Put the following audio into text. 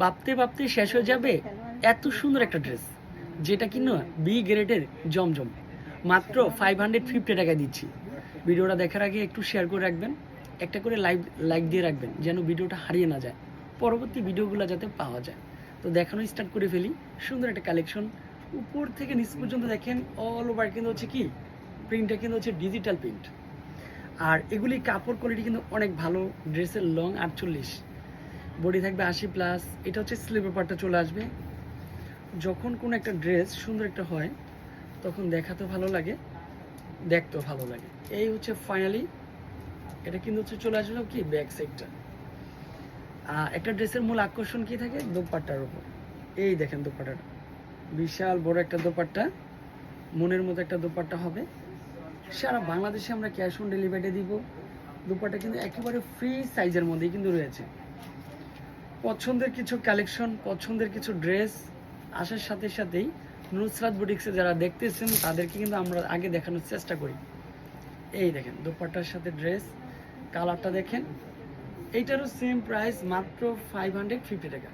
ভাবতে ভাবতে শেষ হয়ে যাবে এত সুন্দর একটা ড্রেস, যেটা কিনা বি গ্রেডের জমজম, মাত্র 550 টাকায় দিচ্ছি। ভিডিওটা দেখার আগে একটু শেয়ার করে রাখবেন, একটা করে লাইক দিয়ে রাখবেন, যেন ভিডিওটা হারিয়ে না যায়, পরবর্তী ভিডিওগুলো যাতে পাওয়া যায়। তো দেখানো স্টার্ট করে ফেলি। সুন্দর একটা কালেকশন, উপর থেকে নিচ পর্যন্ত দেখেন অল ওভার কিন্তু হচ্ছে কি প্রিন্টটা কিন্তু হচ্ছে ডিজিটাল প্রিন্ট। আর এগুলি কাপড় কোয়ালিটি কিন্তু অনেক ভালো। ড্রেসের লং 48, বডি থাকবে 80+। এটা হচ্ছে স্লিভের পার্টটা চলে আসবে। যখন কোনো একটা ড্রেস সুন্দর একটা হয় তখন দেখাতেও ভালো লাগে, দেখতেও ভালো লাগে। এই হচ্ছে ফাইনালি, এটা কিন্তু হচ্ছে চলে আসলো কি ব্যাক সাইডটা। একটা ড্রেসের মূল আকর্ষণ কি থাকে দোপাট্টার উপর। এই দেখেন দোপাট্টাটা, বিশাল বড় একটা দোপাট্টা, মনের মতো একটা দোপাট্টা হবে। সারা বাংলাদেশে আমরা ক্যাশ অন ডেলিভারি দিব। দোপাট্টা কিন্তু একেবারে ফ্রি সাইজের মধ্যেই কিন্তু রয়েছে। পছন্দের কিছু কালেকশন, পছন্দের কিছু ড্রেস আসার সাথে সাথেই নুসরাত বুটিক্সে যারা দেখতেছেন তাদেরকে কিন্তু আমরা আগে দেখানোর চেষ্টা করি। এই দেখেন দোপাট্টার সাথে ড্রেস, কালারটা দেখেন। এইটারও সেম প্রাইস, মাত্র 550 টাকা।